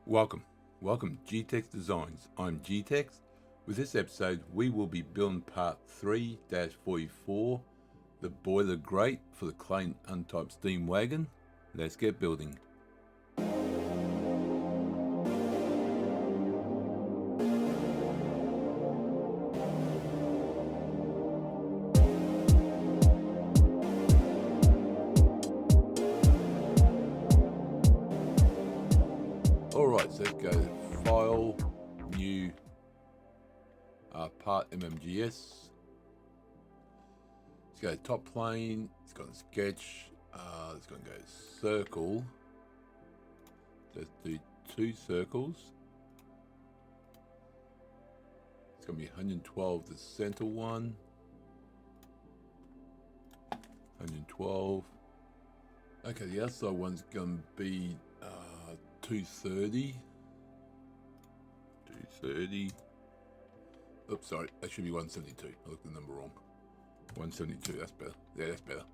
Welcome G-Tex Designs. I'm G-Tex. With this episode, we will be building part 3-44, the Boiler Grate for the Clayton Undertype steam wagon. Let's get building. Alright, so let's go File, New, Part MMGS. Let's go top plane, it's got a sketch, it's going to go circle. Let's do 2 circles. It's going to be 112 the center one. 112. Okay, the outside one's going to be 230. 230. Oops, sorry, that should be 172. I looked the number wrong. 172, that's better. Yeah, that's better.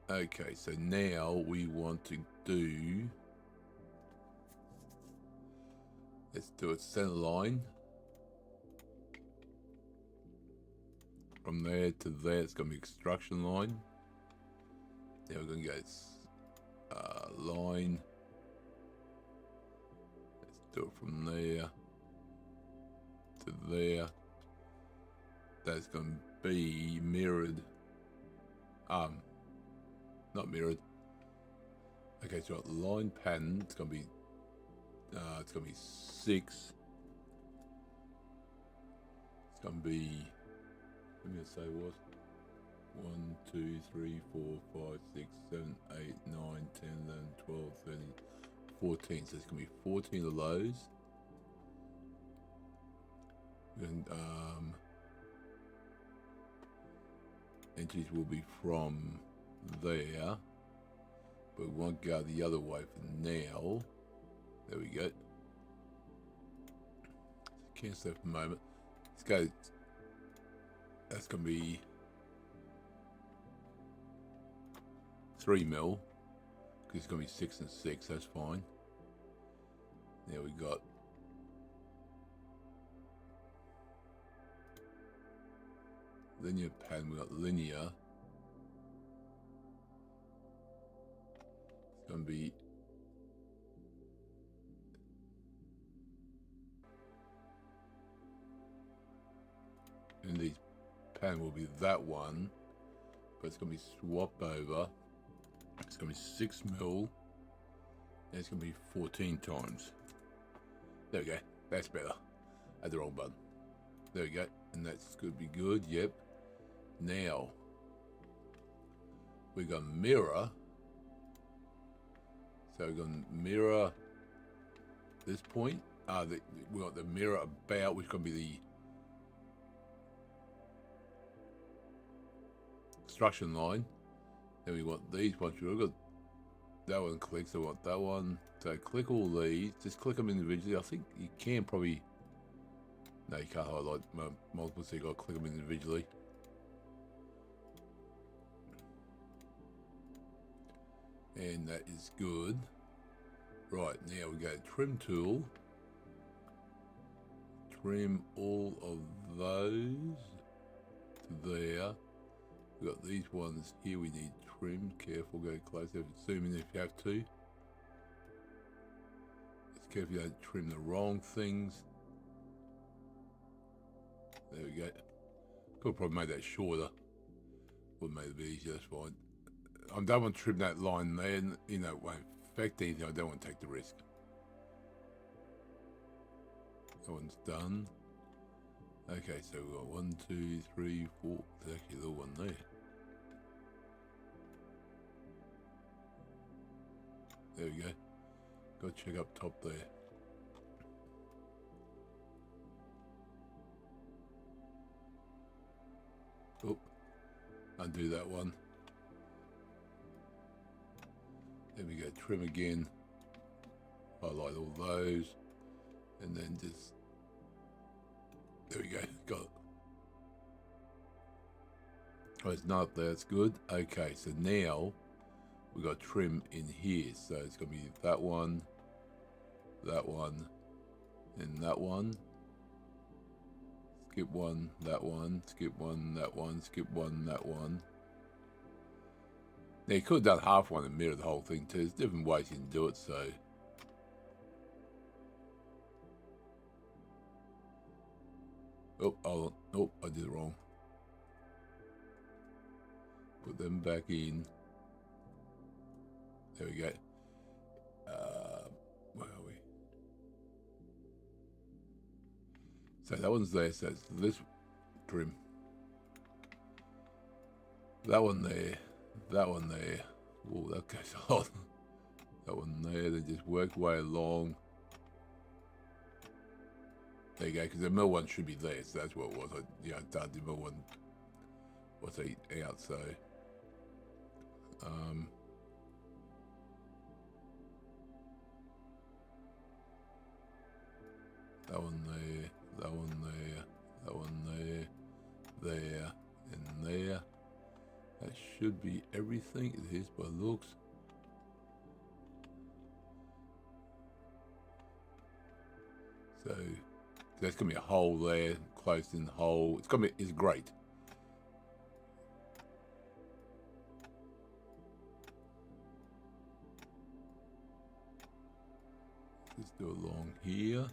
Okay, so now we want to do... Let's do a center line. From there to there, it's going to be extraction line. Now we're going to go line. Let's do it from there to there. That's going to be mirrored. Not mirrored. Okay, so the line pattern. It's going to be 6. It's going to be. Let me say what. 1, 2, 3, 4, 5, 6, 7, 8, 9, 10, 11, 12, 13, 14. So it's going to be 14 of those. And entries will be from there, but we won't go the other way for now. There we go. Cancel that for a moment. Let's go. That's going to be 3 mil, because it's going to be 6 and 6. That's fine. There we got. Linear pattern, we got linear. It's going to be and these pattern will be that one, but it's going to be swapped over. It's going to be 6 mil, and it's going to be 14 times. There we go. That's better. I had the wrong button. There we go, and that's going to be good. Yep. Now we're going to mirror. So we're going to mirror this point. We got the mirror about, which is going to be the extraction line. Then we want these ones. We've got that one clicked, so we want that one. So click all these. Just click them individually. I think you can probably. No, you can't highlight multiple, so you got to click them individually. And that is good. Right, now we go trim tool. Trim all of those to there. We got these ones here we need trimmed. Careful, go closer. Zoom in if you have to. Just careful you don't trim the wrong things. There we go. Could probably make that shorter. Would make it a bit easier, that's fine. I don't want to trim that line there, and it won't affect anything. I don't want to take the risk. That one's done. Okay, so we've got 1, 2, 3, 4. There's actually a little one there. There we go. Got to check up top there. Oh, undo that one. Then we go trim again. Highlight all those. And then just... There we go. Got it. Oh, it's not there. That's good. Okay, so now we've got trim in here. So it's going to be that one. that one, and that one. Skip one, that one, skip one, that one, skip one, that one. Now you could have done half one and mirror the whole thing too. There's different ways you can do it, so. Oh, hold on. Oh, I did it wrong. Put them back in. There we go. Where are we? So that one's there, so it's this trim. That one there. That one there. Oh, that goes on. That one there. They just work way along. There you go, because the mill one should be there, so that's what it was. Done the mill one was out, so. That one there, that one there, that one there, and there. That should be everything. It is by looks. So there's gonna be a hole there, closed in hole. It's great. Let's do along here.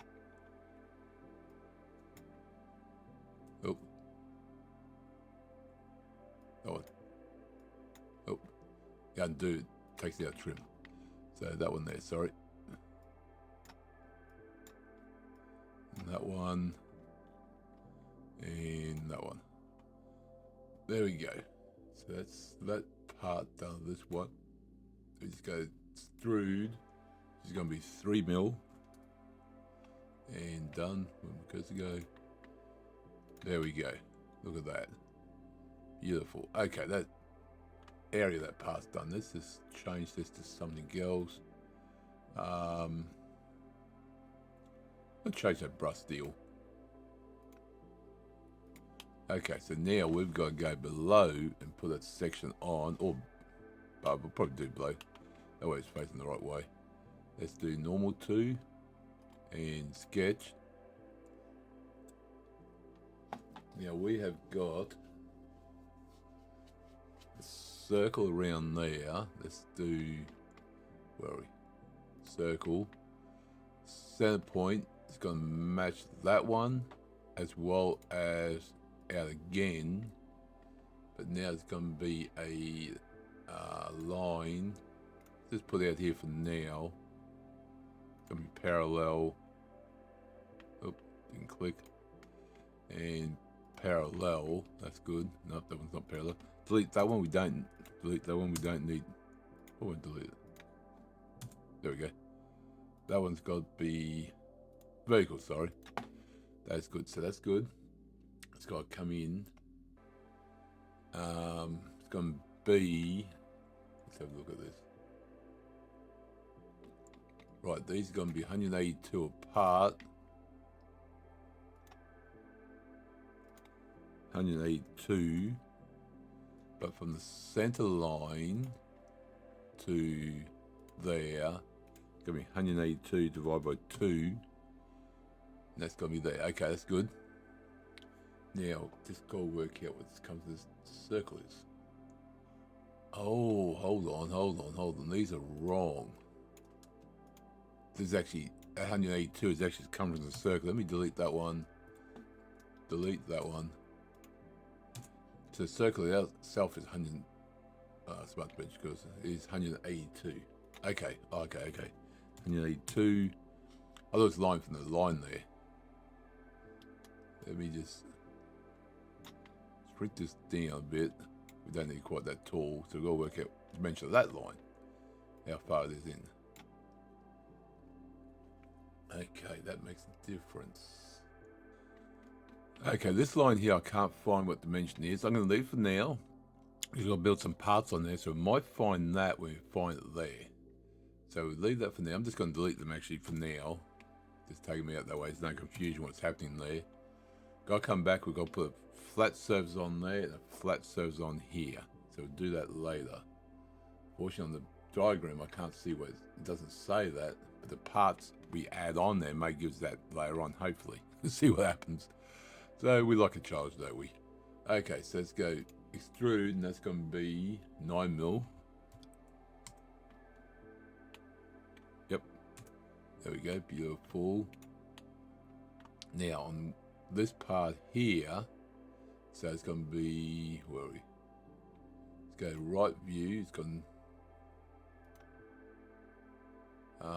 Oh. Oh. Oh. Yeah, undo. Takes out trim. So that one there, sorry. And that one. And that one. There we go. So that's that part done. This one. We just go extrude. Which is going to be 3 mil. And done. Goes to go. There we go. Look at that. Beautiful. Okay, that area, that part's done. Let's just change this to something else. I'll change that brush steel. Okay, so now we've got to go below and put that section on, or we'll probably do below. That way it's facing the right way. Let's do normal 2 and sketch. Now we have got a circle around there. Let's do, where are we? Circle. Center point is going to match that one as well as out again. But now it's going to be a line. Just put it out here for now. It's going to be parallel. Oh, didn't click. And parallel, that's good. Nope, that one's not parallel. Delete that one, we don't. Delete that one, we don't need. I won't delete it. There we go. That one's got to be vertical, sorry. That's good, so that's good. It's got to come in. It's going to be, let's have a look at this. Right, these are going to be 182 apart. 182, but from the center line to there, it's going to be 182 divided by 2, and that's going to be there. Okay, that's good. Now, just got to work out what comes to this circle is. Oh, hold on. These are wrong. This is actually, 182 is actually coming from the circle. Let me delete that one. Delete that one. So the circle itself is 100. Smart bench because it is 182. Okay. 182. I thought it was line from the line there. Let me just shrink this down a bit. We don't need quite that tall, so we've got to work out the dimension of that line. How far it is in. Okay, that makes a difference. Okay, this line here, I can't find what dimension it is. I'm going to leave it for now. We've got to build some parts on there, so we might find that when we find it there. So we leave that for now. I'm just going to delete them actually for now. Just taking me out that way. There's no confusion what's happening there. Got to come back. We've got to put a flat surface on there and a flat surface on here. So we'll do that later. Fortunately, on the diagram, I can't see where it doesn't say that, the parts we add on there may give us that later on, hopefully. Let's see what happens. So we like a challenge, don't we? Okay, so let's go extrude, and that's going to be 9mm. Yep. There we go, beautiful. Now on this part here, so it's going to be, where are we? Let's go right view. It's gone.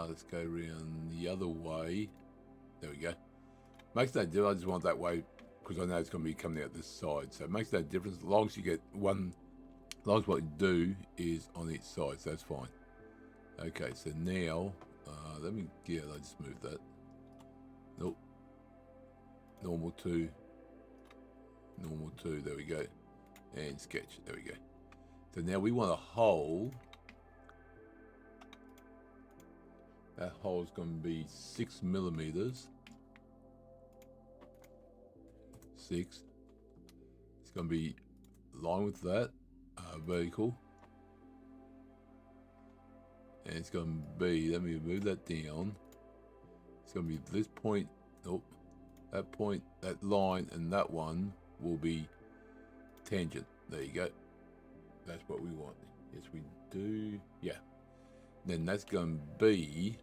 Let's go around the other way. There we go. Makes no difference. I just want that way because I know it's going to be coming out this side. So it makes no difference as long as you get one. As long as what you do is on each side, so that's fine. Okay, so now let me get. I just moved that. Nope. Normal 2. Normal 2. There we go. And sketch. There we go. So now we want a hole. That hole is going to be 6mm. 6. It's going to be line with that, vertical. And it's going to be, let me move that down. It's going to be this point, nope, that point, that line, and that one will be tangent. There you go. That's what we want. Yes, we do. Yeah. Then that's going to be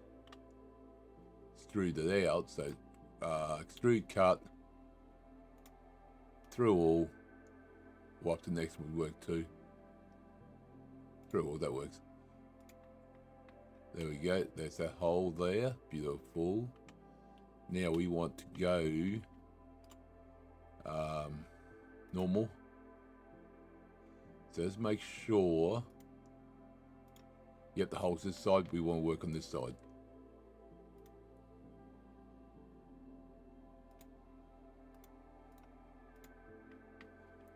extruded out. So extrude, cut, through all. Wipe the next one would work too. Through all, that works. There we go. There's that hole there. Beautiful. Now we want to go normal. So let's make sure. Yep, the hole's this side. We want to work on this side.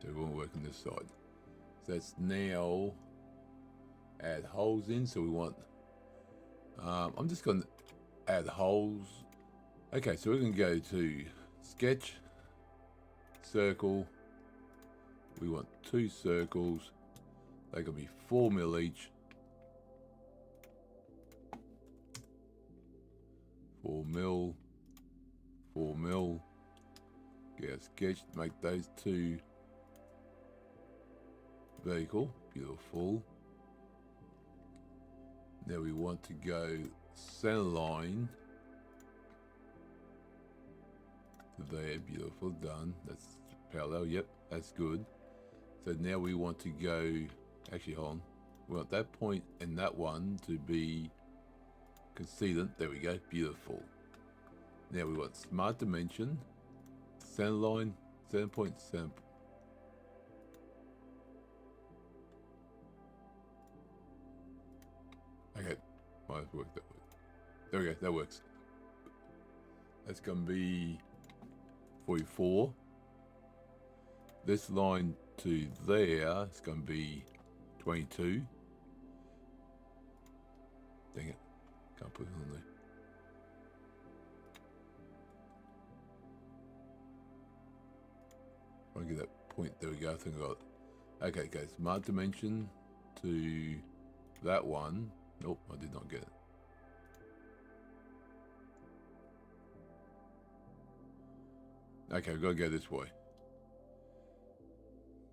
So we want to work on this side. So let's now add holes in. So we want. I'm just going to add holes. Okay, so we're going to go to sketch, circle. We want 2 circles. They're going to be 4mm each. 4mm. 4mm. Get a sketch to make those 2 vertical. Beautiful. Now we want to go center line to there. Beautiful. Done. That's parallel. Yep, that's good. So now we want to go, actually hold on, we want that point and that one to be coincident. There we go. Beautiful. Now we want smart dimension, center line, center point, center. Okay, might have worked that way. There we go, that works. That's going to be 44. This line to there is going to be 22. Dang it, can't put it on there. Trying to get that point, there we go, I think I got it. Okay, guys, smart dimension to that one. Nope, I did not get it. Okay, we've got to go this way.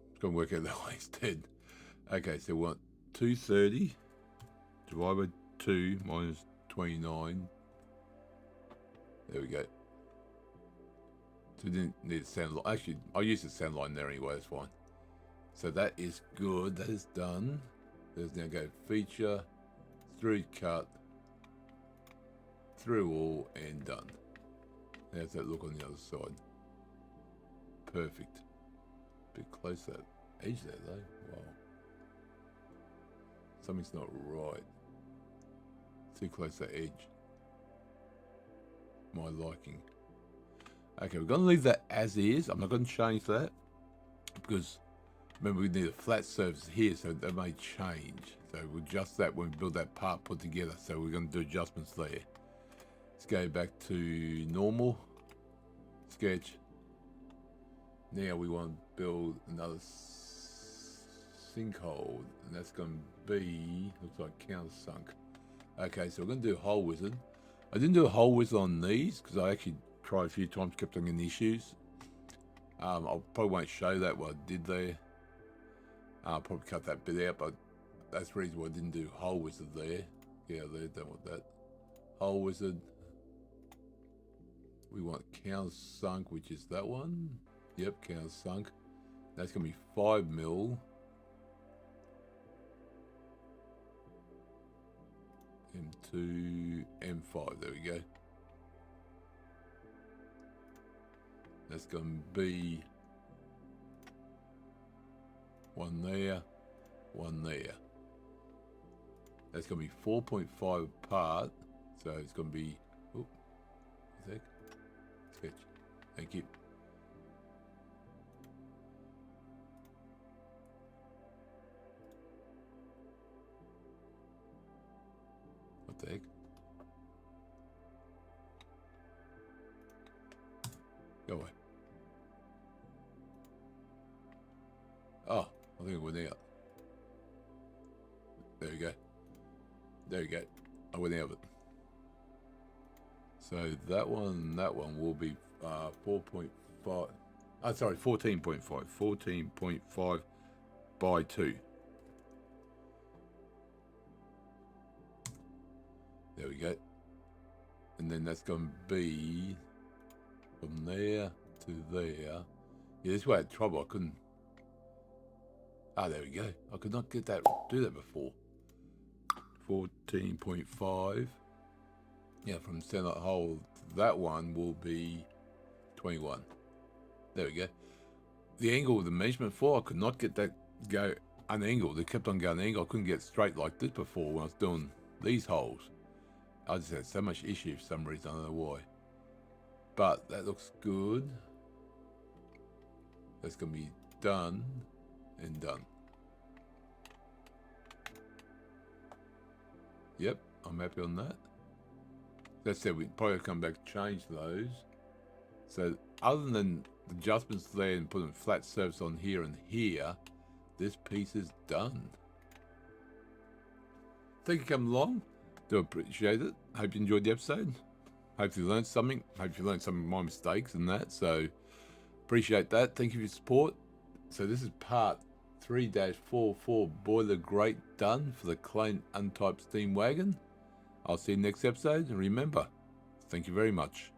It's going to work out that way instead. Okay, so we want 230 divided by 2 minus 29. There we go. So we didn't need a sound line. Actually, I used the sound line there anyway, that's fine. So that is good. That is done. Let's now go feature, through cut, through all, and done. How's that look on the other side? Perfect. Bit close to that edge there though. Wow. Something's not right. Too close to that edge. My liking. Okay, we're going to leave that as is. I'm not going to change that because remember we need a flat surface here, so that may change. So we'll adjust that when we build that part put together. So we're going to do adjustments there. Let's go back to normal, sketch. Now we want to build another sinkhole, and that's going to be, looks like countersunk. Okay, so we're going to do hole wizard. I didn't do a hole whistle on these because I actually tried a few times, kept on getting issues. I probably won't show that what I did there. I'll probably cut that bit out, but that's the reason why I didn't do hole wizard there. Yeah, there, don't want that. Hole wizard. We want countersunk, which is that one. Yep, countersunk. That's going to be 5 mil. M2, M5, there we go. That's going to be one there, one there. That's going to be 4.5 apart, so it's going to be, oh, sec, sketch, thank you. What the heck? Go away. Oh, I think it went out. There we go. There you go. I went out of it. So that one will be 4.5. Oh, sorry, 14.5. 14.5 by 2. There we go. And then that's going to be from there to there. Yeah, this way I had trouble. I couldn't. Ah, there we go. I could not do that before. 14.5. Yeah, from center hole, that one will be 21. There we go. The angle of the measurement for, I could not get that go unangled. It kept on going angled. I couldn't get straight like this before when I was doing these holes. I just had so much issue for some reason. I don't know why. But that looks good. That's going to be done and done. Yep, I'm happy on that. That said, we'd probably come back and change those. So other than the adjustments there and putting flat surface on here and here, this piece is done. Thank you for coming along. Do appreciate it. Hope you enjoyed the episode. Hope you learned something. Hope you learned some of my mistakes and that. So appreciate that. Thank you for your support. So this is part 3-44 Boiler Grate done for the Clayton Undertype steam wagon. I'll see you next episode, and remember, thank you very much.